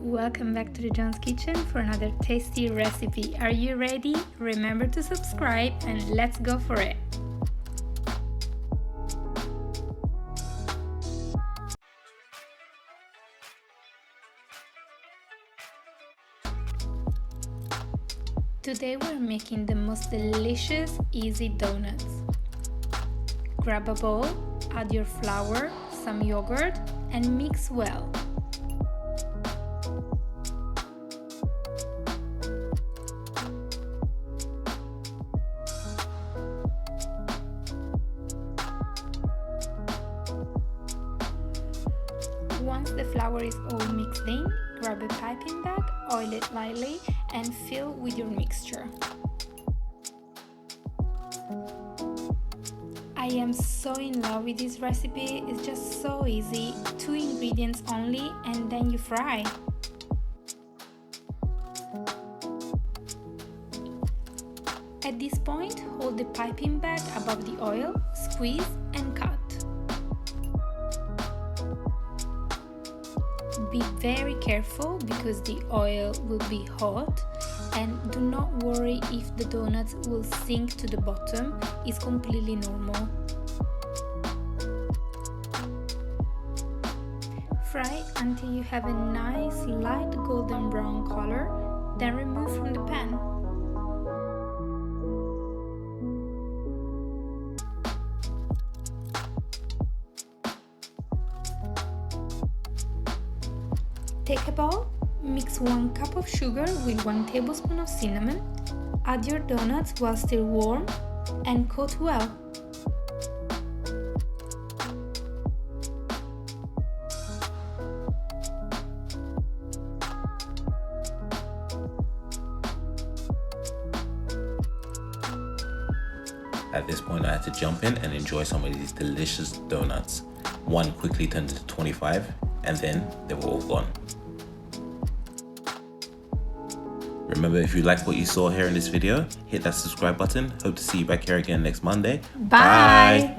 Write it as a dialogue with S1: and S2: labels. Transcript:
S1: welcome back to the John's Kitchen for another tasty recipe. Are you ready? Remember to subscribe and let's go for it. Today we're making the most delicious, easy donuts. Grab a bowl, add your flour, some yogurt, and mix well. Once the flour is all mixed in, grab a piping bag, oil it lightly, and fill with your mixture. I am so in love with this recipe. It's just so easy, 2 ingredients only, and then you fry. At this point, hold the piping bag above the oil, squeeze and cut. Be very careful because the oil will be hot, and do not worry if the donuts will sink to the bottom. It's completely normal. Fry until you have a nice light golden brown color, then remove from the pan. Take a bowl, mix 1 cup of sugar with 1 tablespoon of cinnamon, add your donuts while still warm, and coat well.
S2: At this point, I had to jump in and enjoy some of these delicious donuts. One quickly turned to 25, and then they were all gone. Remember, if you liked what you saw here in this video, hit that subscribe button. Hope to see you back here again next Monday.
S1: Bye.